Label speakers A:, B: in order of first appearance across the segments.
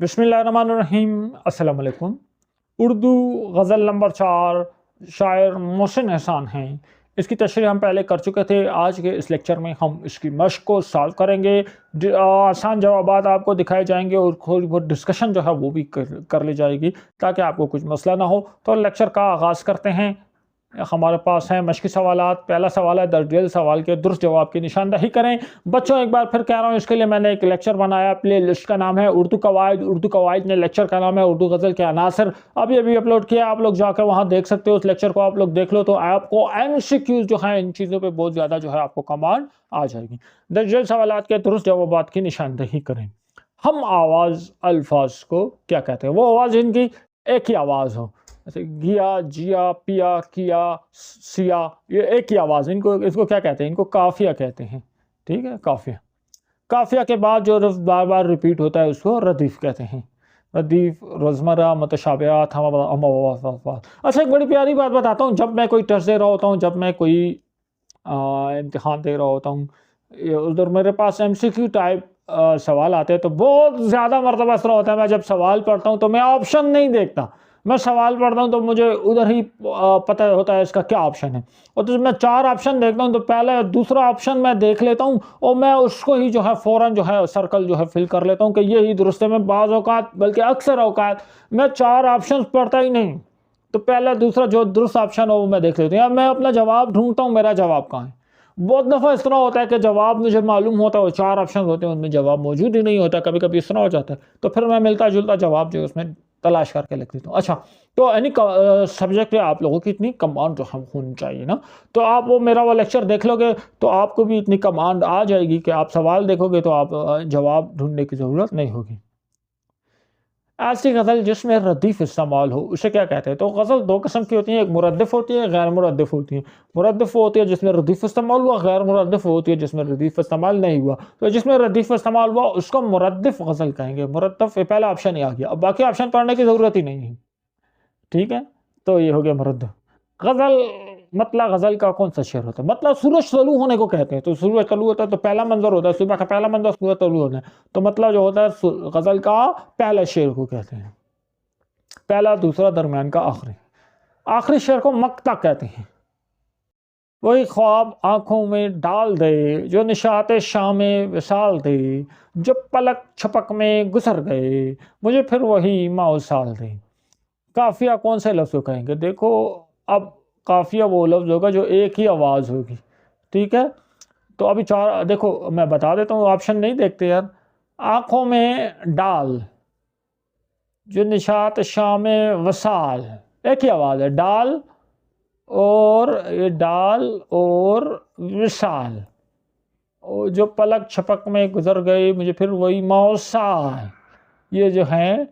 A: बिस्मिल्लाहिर्रहमानिर्रहीम। अस्सलाम वालेकुम। उर्दू गज़ल नंबर 4 शायर मोहसिन एहसान हैं। इसकी तशरीह हम पहले कर चुके थे। आज के इस लेक्चर में हम इसकी मश्क को सॉल्व करेंगे। आसान जवाबात आपको दिखाए जाएंगे और थोड़ी बहुत डिस्कशन जो है वो भी कर ली जाएगी ताकि आपको कुछ मसला ना हो। तो लेक्चर का आगाज़ करते हैं। हमारे पास है मश्की सवालात। पहला सवाल है दर्ज झेल सवाल के दुरुस्त जवाब की निशानदही करें। बच्चों एक बार फिर कह रहा हूँ, इसके लिए मैंने एक लेक्चर बनाया। प्ले लिस्ट का नाम है उर्दू कवायद। उर्दू कवायद ने लेक्चर का नाम है उर्दू गज़ल के अनासर। अभी अभी अपलोड किया, आप लोग जाकर वहाँ देख सकते हो। उस लेक्चर को आप लोग देख लो तो आपको MCQs जो है इन चीज़ों पर बहुत ज़्यादा जो है आपको कमांड आ जाएगी। दर्ज झेल सवालात के दुरुस्त जवाबात की निशानदही करें। हम आवाज़ अल्फाज को क्या कहते हैं? वो आवाज़ इनकी एक ही आवाज़ हो, जैसे गिया, जिया, पिया, किया, सिया, ये एक ही आवाज़। इसको क्या कहते हैं? इनको काफिया कहते हैं। ठीक है, काफिया। काफिया के बाद जो लफ्ज़ बार बार रिपीट होता है उसको रदीफ़ कहते हैं। रदीफ़, रोज़मर्रा, मुतशाबिहात, अच्छा, एक बड़ी प्यारी बात बताता हूँ। जब मैं कोई टेस्ट दे रहा होता हूँ, जब मैं कोई इम्तिहान दे रहा होता हूँ, उधर मेरे पास MCQ टाइप सवाल आते हैं तो बहुत ज़्यादा मरतबा इस तरह होता है, मैं जब सवाल पढ़ता हूँ तो मैं ऑप्शन नहीं देखता। मैं सवाल पढ़ता हूँ तो मुझे उधर ही पता होता है इसका क्या ऑप्शन है। और तो जब मैं 4 ऑप्शन देखता हूँ तो पहले दूसरा ऑप्शन मैं देख लेता हूँ और मैं उसको ही जो है फ़ौरन जो है सर्कल जो है फिल कर लेता हूँ कि ये ही दुरुस्त है। मैं बाज़ औक़ात, बल्कि अक्सर औक़ात मैं 4 ऑप्शन पढ़ता ही नहीं, तो पहला दूसरा जो दुरुस्त ऑप्शन हो वो मैं देख लेता हूँ। या मैं अपना जवाब ढूंढता हूँ, मेरा जवाब कहाँ है। बहुत दफ़ा इस तरह होता है कि जवाब मुझे मालूम होता है और 4 ऑप्शन होते हैं, उनमें जवाब मौजूद ही नहीं होता। कभी कभी इस तरह हो जाता है, तो फिर मैं मिलता जुलता जवाब जो है उसमें तलाश करके लिख देता हूँ। अच्छा, तो यानी सब्जेक्ट पे आप लोगों की इतनी कमांड जो हम होनी चाहिए ना, तो आप वो मेरा वो लेक्चर देख लोगे तो आपको भी इतनी कमांड आ जाएगी कि आप सवाल देखोगे तो आप जवाब ढूंढने की ज़रूरत नहीं होगी। ऐसी गज़ल जिसमें रदीफ़ इस्तेमाल हो उसे क्या कहते हैं? तो गज़ल 2 किस्म की होती हैं, एक मुरद्दिफ़ होती है, गैर मुरद्दिफ़ होती है। मुरद्दिफ़ होती है जिसमें रदीफ़ इस्तेमाल हुआ, गैर मुरद्दिफ़ होती है जिसमें रदीफ़ इस्तेमाल नहीं हुआ। तो जिसमें रदीफ़ इस्तेमाल हुआ उसको मुरद्दिफ़ गज़ल कहेंगे। मुरद्दिफ़ ये पहला ऑप्शन ही आ गया, अब बाकी ऑप्शन पढ़ने की ज़रूरत ही नहीं है। ठीक है? तो ये हो गया मुरद्दिफ़। गज़ल मतला गज़ल का कौन सा शेर होता है? मतलब सूरज तलू होने को कहते हैं। तो सूरज तलू होता है तो पहला मंज़र होता है, सुबह का पहला मंज़र सूरज तलू होना है। तो मतलब जो होता है गज़ल का पहला शेर को कहते हैं। पहला, दूसरा, दरमियान का, आखिरी। आखिरी शेर को मक्ता कहते हैं। वही ख्वाब आंखों में डाल दे जो निशाते शाम में विसाल दे, जो पलक छपक में गुजर गए मुझे फिर वही माओसाल दे। काफिया कौन से लफ्ज़ को कहेंगे? देखो, अब काफिया वो लफ्ज़ होगा जो एक ही आवाज़ होगी। ठीक है, तो अभी 4 देखो मैं बता देता हूँ, ऑप्शन नहीं देखते यार। आंखों में डाल, जो निशात शाम वसाल, एक ही आवाज़ है, डाल और ये डाल और विशाल, और जो पलक छपक में गुजर गई मुझे फिर वही मौसाल। ये जो है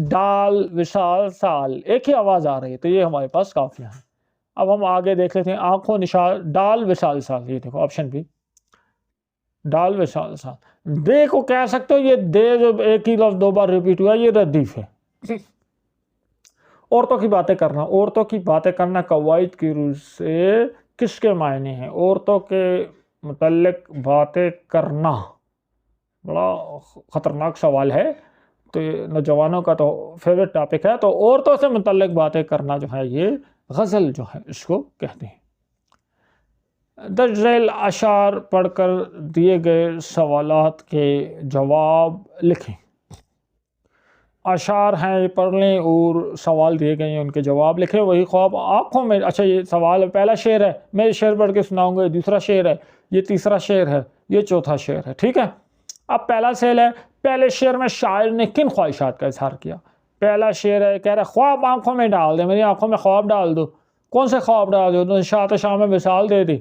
A: डाल विशाल साल, एक ही आवाज़ आ रही है, तो ये हमारे पास काफिया है। अब हम आगे देख लेते हैं। आंखों निशाल, डाल विशाल साल, ये देखो ऑप्शन भी, डाल विशाल साल। दे को कह सकते हो, ये दे जो एक ही लफ्ज़ 2 बार रिपीट हुआ ये रदीफ है। औरतों की बातें करना, औरतों की बातें करना कवायद की रूह से किसके मायने हैं? औरतों के मुतल्लिक बातें करना बड़ा ख़तरनाक सवाल है। तो ये नौजवानों का तो फेवरेट टॉपिक है। तो औरतों से मुतल्लिक बातें करना जो है ये गज़ल जो है इसको कहते हैं। दर्ज झेल अशार पढ़कर दिए गए सवालात के जवाब लिखें। अशार हैं, ये पढ़ लें और सवाल दिए गए हैं उनके जवाब लिखें। वही ख्वाब आँखों में, अच्छा ये सवाल पहला शेर है, मैं ये शेर पढ़ के सुनाऊंगा। ये दूसरा शेर है, ये तीसरा शेर है, ये चौथा शेर है। ठीक है, अब पहला शेर है। पहले शेर में शायर ने किन ख्वाहिशात का इजहार किया? पहला शेर है, कह रहा ख्वाब आंखों में डाल दे, मेरी आंखों में ख्वाब डाल दो। कौन से ख्वाब डाल दो? तो शात शाम में मिसाल दे दी।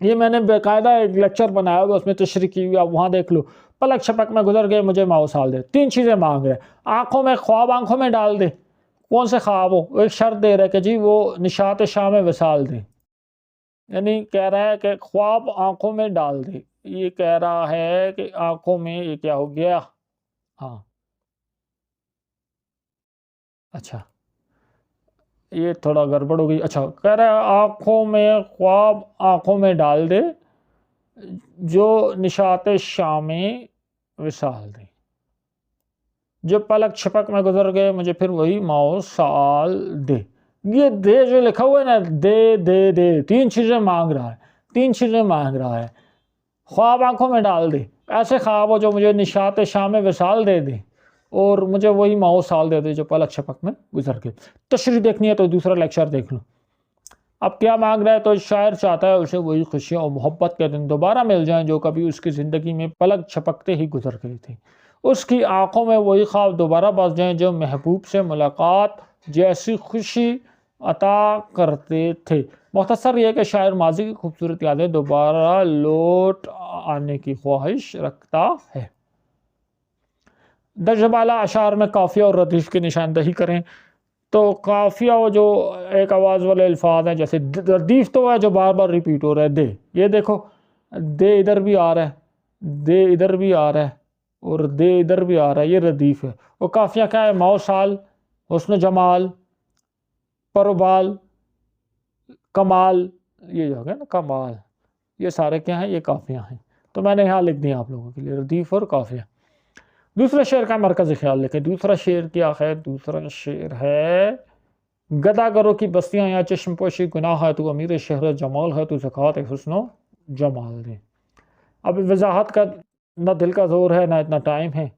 A: ये मैंने बेकायदा एक लेक्चर बनाया हुआ, उसमें तशरीह की हुई, आप वहाँ देख लो। पलक छपक में गुजर गए मुझे माओसाल दे, 3 चीज़ें मांग रहे। आंखों में ख्वाब, आंखों में डाल दे, कौन से ख्वाब हो? एक शर्त दे रहा है कि जी वो निशात शाम में विसाल दे, यानी कह रहा है कि ख्वाब आंखों में डाल दे। ये कह रहा है कि आंखों में, ये क्या हो गया? हाँ, अच्छा, ये थोड़ा गड़बड़ हो गई। अच्छा, कह रहा है आंखों में ख्वाब आंखों में डाल दे जो निशात शाम में विसाल दे। जो पलक छपक में गुजर गए मुझे फिर वही माओ साल दे। ये दे जो लिखा हुआ है ना, दे दे दे, तीन चीज़ें मांग रहा है, तीन चीज़ें मांग रहा है। ख्वाब आंखों में डाल दे, ऐसे ख्वाब हो जो मुझे निशात शाम विसाल दे दे, और मुझे वही माओ साल दे दे जो पलक छपक में गुजर गए। तशरीह देखनी है तो दूसरा लेक्चर देख लो। अब क्या मांग रहा है, तो शायर चाहता है उसे वही खुशियाँ और मोहब्बत के दिन दोबारा मिल जाएं जो कभी उसकी ज़िंदगी में पलक छपकते ही गुजर गई थी। उसकी आंखों में वही ख्वाब दोबारा बस जाएं जो महबूब से मुलाकात जैसी खुशी अता करते थे। मुख्तसर यह कि शायर माजी की खूबसूरत यादें दोबारा लौट आने की ख्वाहिश रखता है। दर्जबाला अशार में काफिया और रदीफ की निशानदही करें। तो काफिया वो जो एक आवाज़ वाले अल्फाज हैं, जैसे रदीफ तो है जो बार बार रिपीट हो रहा है। दे, ये देखो दे इधर भी आ रहा है, दे इधर भी आ रहा है, और दे इधर भी आ रहा है, ये रदीफ है। और काफिया क्या है, मौसाल, हुस्न जमाल, परोबाल, कमाल, ये जो है ना कमाल, ये सारे क्या हैं, ये काफिया हैं। तो मैंने यहाँ लिख दिया आप लोगों के लिए, रदीफ और काफिया। दूसरा शेर का मरकज़ी ख्याल लिखें। दूसरा शेर क्या है, दूसरा शेर है, गदागरों की बस्तियां या चश्मपोशी गुनाह है, तू अमीर शहर जमाल है, तू ज़कात हुस्नो जमाल दे। अब वजाहत का ना दिल का जोर है ना इतना टाइम है।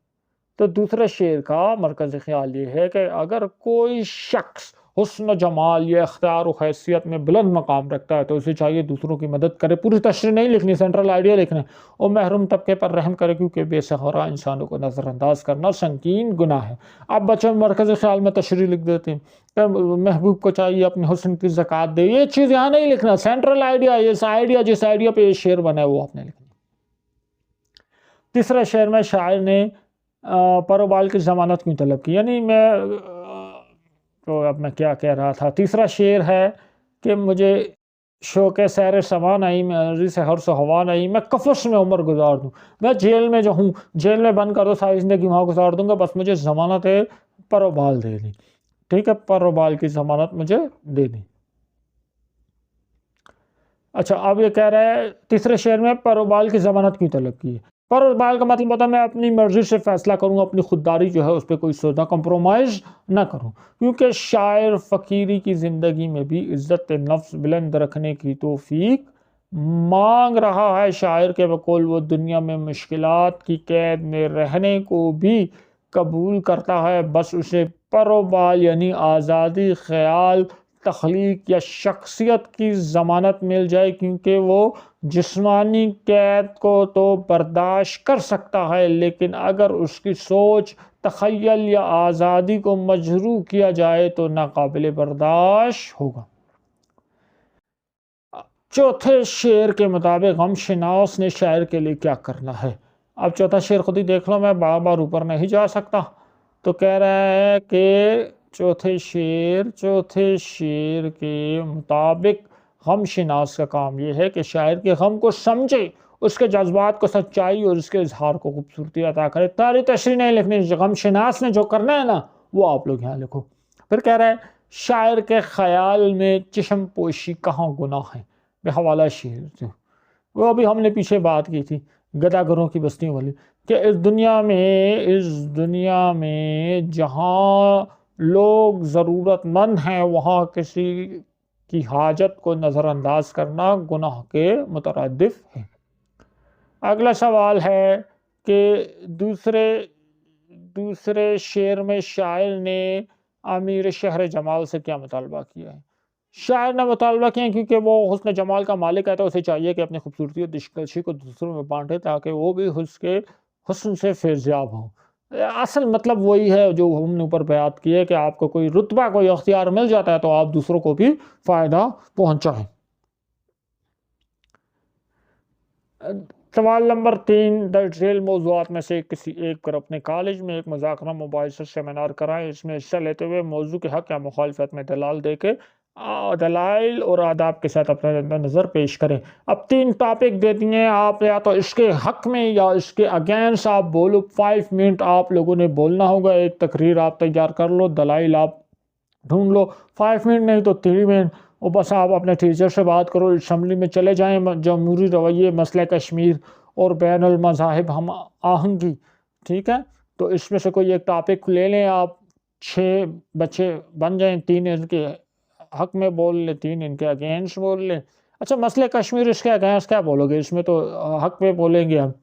A: तो दूसरे शेर का मरकज़ी ख्याल ये है कि अगर कोई शख्स हुस्न जमाल या इख्तियार और हैसियत में बुलंद मकाम रखता है तो उसे चाहिए दूसरों की मदद करे। पूरी तशरीह नहीं लिखनी, सेंट्रल आइडिया लिखना है। और महरूम तबके पर रहम करे क्योंकि बेसहारा इंसानों को नज़रअंदाज करना संगीन गुनाह है। अब बच्चों मरकज़ी ख्याल में तशरीह लिख देते हैं कि महबूब को चाहिए अपने हुस्न की ज़कात दे। ये चीज़ यहाँ नहीं लिखना, सेंट्रल आइडिया, ये आइडिया जिस आइडिया पे ये शेर बना है वो आपने लिखना। तीसरे शेर में शायर ने परोबाल की ज़मानत क्यों तलब की, यानी तो अब मैं क्या कह रहा था। तीसरा शेर है कि मुझे शौक़ सैर समा नहीं, मर्ज़ी से हर से हवा नहीं, मैं कफ़स में उम्र गुजार दूँ, मैं जेल में जो हूँ, जेल में बंद कर दो, सारी ज़िंदगी वहाँ गुजार दूँगा, बस मुझे ज़मानत परोबाल दे दी। ठीक है, परोबाल की ज़मानत मुझे दे दी। अच्छा, अब ये कह रहा है तीसरे शेर में परोबाल की ज़मानत क्यों तलब की है। परोबाल का मतलब होता है मैं अपनी मर्ज़ी से फ़ैसला करूँ, अपनी खुददारी जो है उस पर कोई सौदा कंप्रोमाइज़ ना करूँ। क्योंकि शायर फ़कीरी की ज़िंदगी में भी इज़्ज़त नफ्स बुलंद रखने की तौफ़ीक मांग रहा है। शायर के बकौल वो दुनिया में मुश्किलात की कैद में रहने को भी कबूल करता है, बस उसे परोबाल यानी आज़ादी ख़याल, तख्लीक या शख्सियत की ज़मानत मिल जाए। क्योंकि वो जिस्मानी कैद को तो बर्दाश्त कर सकता है, लेकिन अगर उसकी सोच, तख़य्युल या आज़ादी को मजरूह किया जाए तो नाकाबिल बर्दाश्त होगा। चौथे शेर के मुताबिक गमशनास ने शायर के लिए क्या करना है। अब चौथा शेर खुद ही देख लो, मैं बार बार ऊपर नहीं जा सकता। तो कह रहा है कि चौथे शेर के मुताबिक गमशनास का काम यह है कि शायर के गम को समझे, उसके जज्बात को सच्चाई और उसके इजहार को खूबसूरती अता करे। तारी तशरीह नहीं लिखनी, गमशनास ने जो करना है ना वो आप लोग यहाँ लिखो। फिर कह रहा है शायर के ख्याल में चश्म पोशी कहाँ गुनाह है, बेहवाला शेर से। वो अभी हमने पीछे बात की थी गदागरों की बस्तियों वाली, कि इस दुनिया में जहाँ लोग ज़रूरतमंद हैं वहाँ किसी की हाजत को नज़रअंदाज करना गुनाह के मुतरद्दिफ है। अगला सवाल है कि दूसरे शेर में शायर ने अमीर शहर जमाल से क्या मुतालबा किया है। शायर ने मुतालबा किया क्योंकि वो हुस्न जमाल का मालिक है, तो उसे चाहिए कि अपनी खूबसूरती और दिलकशी को दूसरों में बांटे ताकि वो भी उसके हुस्न से फैज़याब हो। असल मतलब वही है जो हमने ऊपर बयान किया कि आपको कोई रुतबा, कोई अख्तियार मिल जाता है तो आप दूसरों को भी फ़ायदा पहुँचाएँ। सवाल नंबर 3, दर्ज मौज़ूआत में से किसी एक पर अपने कॉलेज में एक मुज़ाकरा मुबाहिसा सेमिनार कराएं। इसमें हिस्सा लेते हुए मौजू के हक़ या मुखालफत में दलाल दे के दलाइल और आदाब के साथ अपना नज़र पेश करें। अब 3 टॉपिक दे दिए आप, या तो इसके हक़ में या इसके अगेंस्ट आप बोलो। 5 मिनट आप लोगों ने बोलना होगा। एक तकरीर आप तैयार कर लो, दलाइल आप ढूंढ लो। 5 मिनट नहीं तो 3 मिनट, और बस आप अपने टीचर से बात करो, असम्बली में चले जाएं। जमहूरी रवैये, मसले कश्मीर और बैनुल मज़ाहिब हम आहंगी, ठीक है। तो इसमें से कोई एक टॉपिक ले लें आप, 6 बच्चे बन जाएँ, 3 इनके हक में बोल लें, 3 इनके अगेंस्ट बोल लें। अच्छा, मसले कश्मीर इसके अगेंस्ट क्या बोलोगे? इसमें तो हक में बोलेंगे हम।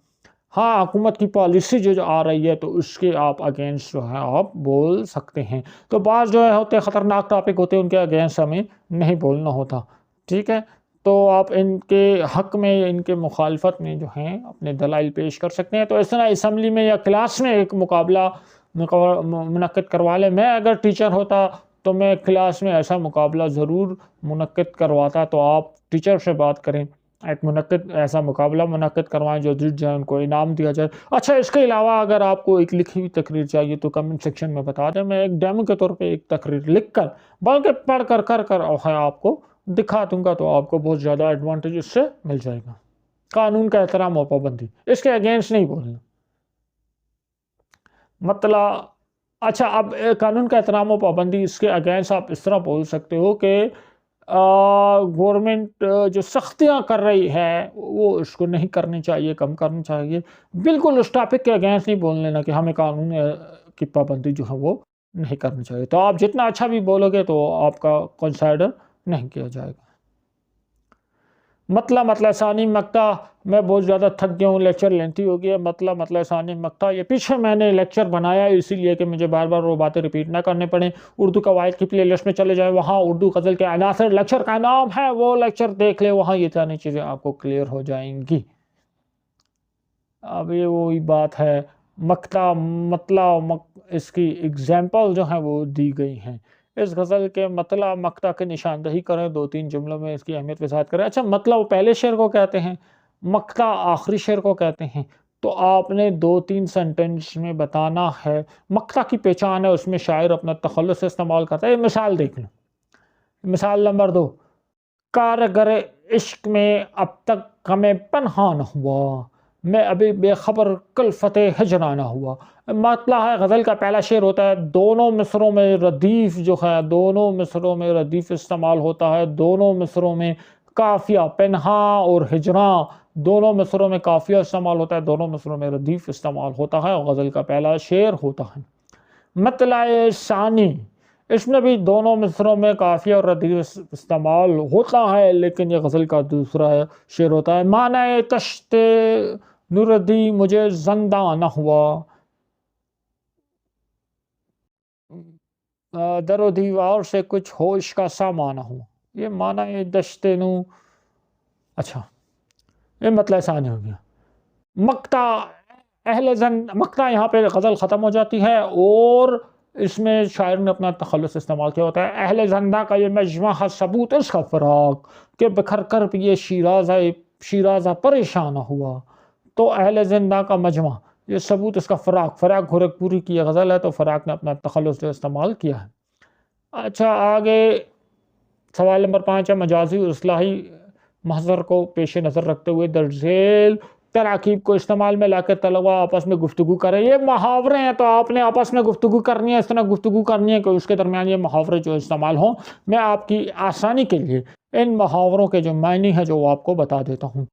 A: हाँ, हुकूमत की पॉलिसी जो आ रही है तो उसके आप अगेंस्ट जो है आप बोल सकते हैं। तो बाज़ जो है होते ख़तरनाक टॉपिक होते हैं, उनके अगेंस्ट हमें नहीं बोलना होता, ठीक है? तो आप इनके हक़ में, इनके मुखालफत में जो हैं अपने दलाइल पेश कर सकते हैं। तो इस तरह असम्बली में या क्लास में एक मुकाबला मुनक्किद करवा लें। मैं अगर टीचर होता तो मैं क्लास में ऐसा मुकाबला ज़रूर मुनक्किद करवाता। तो आप टीचर से बात करें, एक मुनक्किद ऐसा मुकाबला मुनक्किद करवाएँ जो जीत जाए, उनको इनाम दिया जाए। अच्छा, इसके अलावा अगर आपको एक लिखी हुई तकरीर चाहिए तो कमेंट सेक्शन में बता दें, मैं एक डेमो के तौर पे एक तकरीर लिख कर, बल्कि पढ़ कर कर और आपको दिखा दूँगा, तो आपको बहुत ज़्यादा एडवांटेज इससे मिल जाएगा। कानून का एहतराम और पाबंदी, इसके अगेंस्ट नहीं बोलना। मतलब अच्छा, अब कानून का एहतराम और पाबंदी, इसके अगेंस्ट आप इस तरह बोल सकते हो कि गवर्नमेंट जो सख्तियाँ कर रही है वो उसको नहीं करनी चाहिए, कम करनी चाहिए। बिल्कुल उस टॉपिक के अगेंस्ट नहीं बोल लेना कि हमें कानून की पाबंदी जो है वो नहीं करनी चाहिए। तो आप जितना अच्छा भी बोलोगे तो आपका कंसिडर नहीं किया जाएगा। मतला सानी मक्ता, मैं बहुत ज़्यादा थक गया हूँ, लेक्चर लेंथी हो गया। मतला सानी मक्ता, ये पीछे मैंने लेक्चर बनाया इसीलिए कि मुझे बार बार वो बातें रिपीट ना करने पड़े। उर्दू कवायद की प्लेलिस्ट में चले जाएँ, वहाँ उर्दू गज़ल के अनासर लेक्चर का नाम है, वो लेक्चर देख ले, वहाँ ये सारी चीज़ें आपको क्लियर हो जाएंगी। अब ये वही बात है, मक्ता इसकी एग्जाम्पल जो है वो दी गई हैं। इस गज़ल के मतला मक्ता की निशानदही करें, 2-3 जुमलों में इसकी अहमियत वज़ाहत करें। अच्छा, मतला वो पहले शेर को कहते हैं, मक्ता आखिरी शेर को कहते हैं। तो आपने 2-3 सेंटेंस में बताना है। मक्ता की पहचान है, उसमें शायर अपना तखल्लुस इस्तेमाल करता है। ये मिसाल देख लो। मिसाल नंबर 2, कारगर इश्क में अब तक गमे पन्हा न हुआ, मैं अभी बेखबर कल फ़तेह हिजराना हुआ। मतलब है, गज़ल का पहला शेर होता है, दोनों मिसरों में रदीफ़ जो है, दोनों मिसरों में रदीफ़ इस्तेमाल होता है। दोनों मिसरों में काफ़िया, पन्हा और हिजरां, दोनों मिसरों में काफ़िया इस्तेमाल होता है, दोनों मिसरों में रदीफ़ इस्तेमाल होता है, और गज़ल का पहला शेर होता है। मतलाए सानी, इसमें भी दोनों मिसरों में काफ़िया और रदीफ़ इस्तेमाल होता है, लेकिन ये गज़ल का दूसरा शेर होता है। मानाए तश्ते नुरदी मुझे ज़ंदा न हुआ, दरो दीवार से कुछ होश का सामान हुआ। ये मानाए दश्ते नु, अच्छा, ये मतलब सानी हो गया। मक्ता अहले ज़न, मक्ता यहाँ पे गज़ल ख़त्म हो जाती है और इसमें शायर ने अपना तखल्लुस इस्तेमाल किया होता है। अहले ज़ंदा का ये मजमा है सबूत इसका फ़राक, कि बिखर कर ये शीराज़ा परेशान हुआ। तो अहले ज़िंदा का मजमा, ये सबूत इसका फ़राक गोरखपुरी की गज़ल है, तो फ़राक ने अपना तखल्लुस जो इस्तेमाल किया है। अच्छा, आगे सवाल नंबर 5 है, मजाजी और इस्लाही महज़र को पेश नज़र रखते हुए दर्जेल तराकीब को इस्तेमाल में लाकर तलबा आपस में गुफ्तगू करें। ये मुहावरे हैं, तो आपने आपस में गुफ्तगू करनी है, इस तरह गुफ्तगू करनी है कि उसके दरमियान ये मुहावरे जो इस्तेमाल हों। मैं आपकी आसानी के लिए इन मुहावरों के जो मायने हैं जो आपको बता देता हूँ।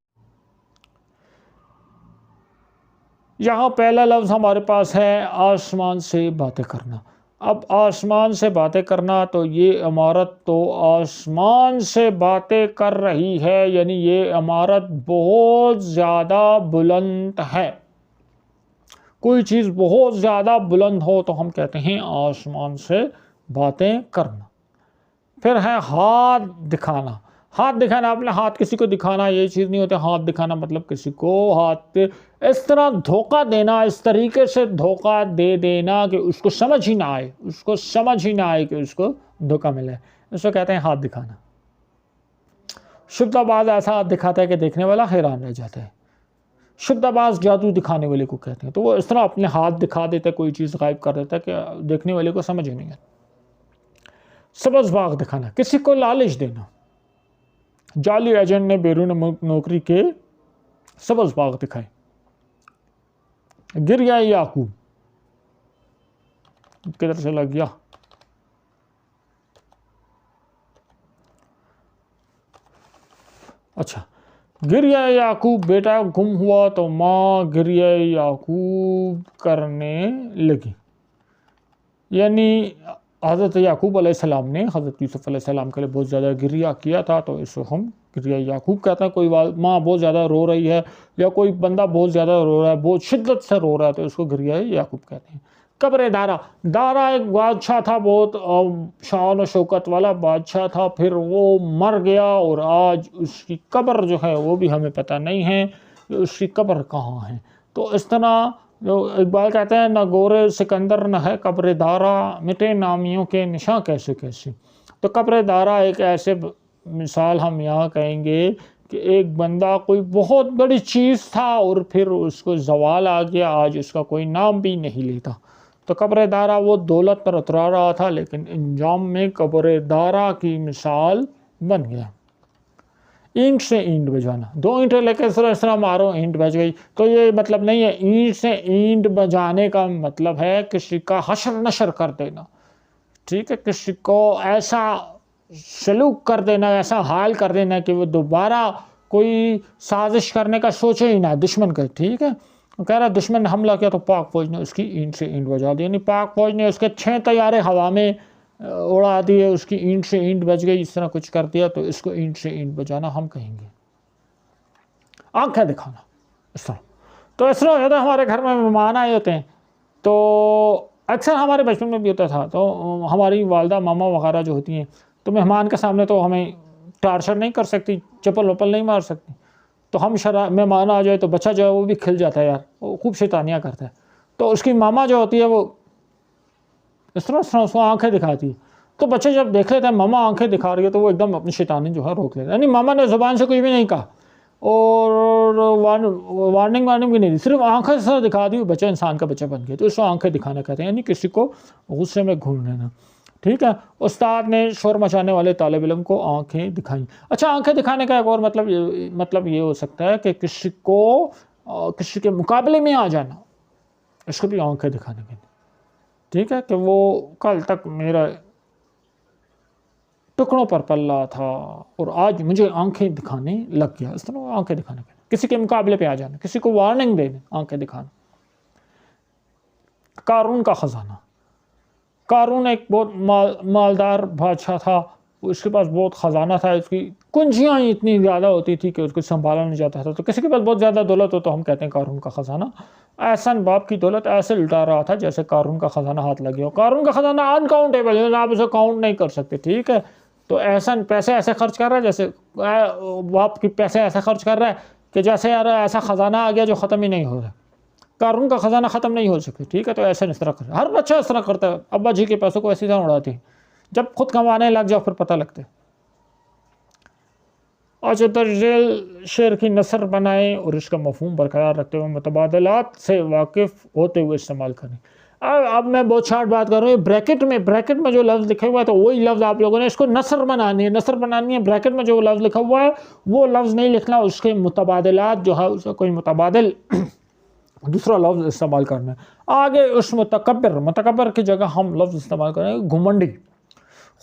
A: यहाँ पहला लफ्ज़ हमारे पास है आसमान से बातें करना। अब आसमान से बातें करना, तो ये इमारत तो आसमान से बातें कर रही है, यानी ये इमारत बहुत ज़्यादा बुलंद है। कोई चीज़ बहुत ज़्यादा बुलंद हो तो हम कहते हैं आसमान से बातें करना। फिर है हाथ दिखाना। हाथ दिखाना, अपने हाथ किसी को दिखाना, ये चीज़ नहीं होती। हाथ दिखाना मतलब किसी को हाथ पे इस तरह धोखा देना, इस तरीके से धोखा दे देना कि उसको समझ ही ना आए, उसको समझ ही ना आए कि उसको धोखा मिले, इसको कहते हैं हाथ दिखाना। शुद्धाबाज ऐसा हाथ दिखाता है कि देखने वाला हैरान रह जाता है। शुद्धाबाज जादू दिखाने वाले को कहते हैं। तो वो इस तरह अपने हाथ दिखा देता है, कोई चीज़ गायब कर देता है कि देखने वाले को समझ ही नहीं आता। सबज बाग दिखाना, किसी को लालच देना। जाली एजेंट ने बैरून मुल्क नौकरी के सबज बाग दिखाए। गिर गया याकूब, किधर चला गया? अच्छा, गिरिया याकूब, बेटा गुम हुआ तो माँ गिरिया याकूब करने लगी। यानी हज़रत याकूब अलैहिस्सलाम ने हज़रत यूसुफ़ अलैहिस्सलाम के लिए बहुत ज़्यादा गिरिया किया था, तो इसको हम गिरिया याकूब कहते हैं। कोई माँ बहुत ज़्यादा रो रही है या कोई बंदा बहुत ज़्यादा रो रहा है, बहुत शिद्दत से रो रहा है, तो इसको गिरिया याकूब कहते हैं। कब्र दारा, दारा एक बादशाह था, बहुत शान और शौकत वाला बादशाह था, फिर वो मर गया और आज उसकी कब्र जो है वो भी हमें पता नहीं है कि उसकी कब्र कहाँ है। तो इस तरह जो इकबाल कहते हैं, न गोरे सिकंदर न है कब्र दारा, मिटे नामियों के निशां कैसे कैसे। तो कब्र दारा एक ऐसे मिसाल हम यहाँ कहेंगे कि एक बंदा कोई बहुत बड़ी चीज़ था और फिर उसको ज़वाल आ गया, आज उसका कोई नाम भी नहीं लेता। तो कब्र दारा वो दौलत पर उतरा रहा था, लेकिन अंजाम में कब्र दारा की मिसाल बन गया। ईंट से ईंट बजाना, 2 ईंटें लेकर इस तरह मारो, ईंट बज गई। तो ये मतलब नहीं है, ईंट से ईंट बजाने का मतलब है किसी का हशर नशर कर देना, ठीक है, किसी को ऐसा सलूक कर देना, ऐसा हाल कर देना कि वो दोबारा कोई साजिश करने का सोचे ही ना दुश्मन का, ठीक है। कह रहा दुश्मन ने हमला किया तो पाक फौज ने उसकी ईंट से ईंट बजा दी, यानी पाक फौज ने उसके 6 तैयारे हवा में उड़ा दिए, उसकी ईंट से ईंट बज गई, इस तरह कुछ कर दिया, तो इसको ईंट से ईंट बजाना हम कहेंगे। आंखें दिखाना, इस तरह। तो इस तरह हो जाता है, हमारे घर में मेहमान आए होते हैं, तो अक्सर हमारे बचपन में भी होता था, तो हमारी वालदा मामा वगैरह जो होती हैं, तो मेहमान के सामने तो हमें टार्चर नहीं कर सकती, चप्पल वप्पल नहीं मार सकती, तो हम मेहमान आ जाए तो बच्चा जो है वो भी खिल जाता है यार, वो खूब शैतानियाँ करता है। तो उसकी मामा जो होती है वो इस तरह उसको आंखें दिखाती है, तो बच्चे जब देख लेते हैं मामा आंखें दिखा रही है, तो वो एकदम अपनी शैतानी जो है रोक लेते हैं। यानी मामा ने ज़ुबान से कुछ भी नहीं कहा और वार्निंग भी नहीं दी, सिर्फ आंखें से दिखा दी, बच्चा इंसान का बच्चा बन गया, तो इसको आंखें दिखाना कहते हैं, यानी किसी को गुस्से में घूर लेना, ठीक है। उस्ताद ने शोर मचाने वाले तालिब इल्म को आंखें दिखाई। अच्छा, आंखें दिखाने का एक और मतलब ये हो सकता है कि किसी को किसी के मुकाबले में आ जाना, इसको भी आंखें दिखाने के, ठीक है, कि वो कल तक मेरा टुकड़ों पर पल रहा था और आज मुझे आंखें दिखाने लग गया, इस तरह आंखें दिखाने के, किसी के मुकाबले पे आ जाना, किसी को वार्निंग देना, आंखें दिखाना। कारून का ख़जाना, कारून एक बहुत मालदार बादशाह था, उसके पास बहुत ख़जाना था, उसकी कुंजियाँ इतनी ज़्यादा होती थी कि उसको संभाला नहीं जाता था। तो किसी के पास बहुत ज़्यादा दौलत हो तो हम कहते हैं कारून का ख़जाना। एहसन बाप की दौलत ऐसे लुटा रहा था जैसे कारून का ख़जाना हाथ लगे हो। कारून का ख़जाना अनकाउंटेबल है, आप उसे काउंट नहीं कर सकते, ठीक है। तो एहसन पैसे ऐसे खर्च कर रहा है जैसे बाप की पैसे ऐसे खर्च कर रहा है कि जैसे यार ऐसा ख़जाना आ गया जो ख़त्म ही नहीं हो रहा। कारून का ख़जाना ख़त्म नहीं हो सकती, ठीक है। तो ऐसे इस तरह कर, हर बच्चा इस तरह करता है, अब्बा जी के पैसों को ऐसी तरह उड़ाते हैं, जब खुद कमाने लग जाओ फिर पता लगता है। अच्छा, तर्जेल शेर की नसर बनाएं और इसका मफहूम बरकरार रखते हुए मुतबादलात से वाकिफ़ होते हुए इस्तेमाल करें। अब मैं बहुत शार्ट बात कर रहा हूँ, ब्रैकेट में जो लफ्ज़ लिखा हुआ है तो वही लफ्ज़ आप लोगों ने इसको नसर बनानी है, ब्रैकेट में जो लफ्ज़ लिखा हुआ है वो लफ्ज़ नहीं लिखना, उसके मुतबादलात जो है उसका कोई मुतबादिल दूसरा लफ्ज़ इस्तेमाल करना है। आगे उस मुतकब्बिर की जगह हम लफ्ज़ इस्तेमाल करेंगे घुमंडी,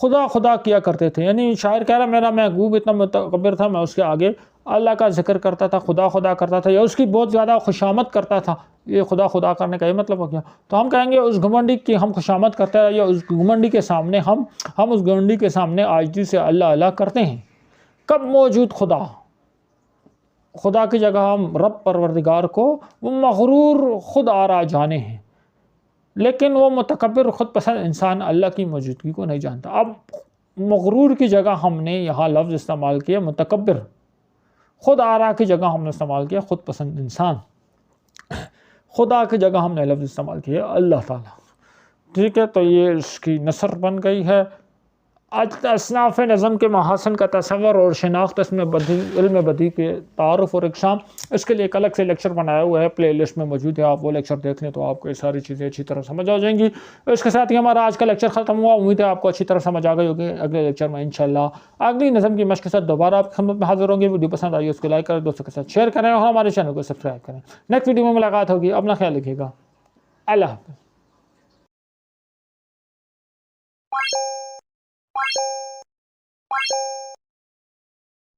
A: खुदा किया करते थे। यानी शायर कह रहा मेरा महबूब इतना मुतकब्बिर था, मैं उसके आगे अल्लाह का जिक्र करता था, खुदा करता था, या उसकी बहुत ज़्यादा खुशामद करता था। ये खुदा करने का ये मतलब हो गया। तो हम कहेंगे उस घमंडी की हम खुशामद करते हैं, या उस घमंडी के सामने हम उस घमंडी के सामने आजिज़ी से अल्लाह करते हैं। कब मौजूद खुदा की जगह हम रब परवरदिगार को वो मगरूर खुद आरा जाने हैं, लेकिन वो मुतकब्बिर खुद पसंद इंसान अल्लाह की मौजूदगी को नहीं जानता। अब मगरूर की जगह हमने यहाँ लफ्ज़ इस्तेमाल किया मुतकब्बिर, खुद आरा की जगह हमने इस्तेमाल किया खुद पसंद इंसान, खुदा की जगह हमने लफ्ज़ इस्तेमाल किया अल्लाह ताला, ठीक है। तो ये इसकी नसर बन गई है। असनाफ़ नज़म के महासन का तसव्वुर और शनाख्त इसमें इल्म बदी के तारुफ़ और इक़साम, इसके लिए एक अलग से लेक्चर बनाया हुआ है, प्ले लिस्ट में मौजूद है, आप वो लेक्चर देख लें तो आपको ये सारी चीज़ें अच्छी तरह समझ आ जाएंगी। इसके साथ ही हमारा आज का लेक्चर ख़त्म हुआ, उम्मीद है आपको अच्छी तरह समझ आ गई होगी। अगले लेक्चर में इंशाअल्लाह अगली नज़म की मश्क के साथ दोबारा आपकी खिदमत में हाज़िर होंगे। वीडियो पसंद आई उसको लाइक करें, दोस्तों के साथ शेयर करें और हमारे चैनल को सब्सक्राइब करें। नेक्स्ट वीडियो में मुलाकात होगी, अपना ख्याल रखिएगा, अल्लाह हाफ़िज़।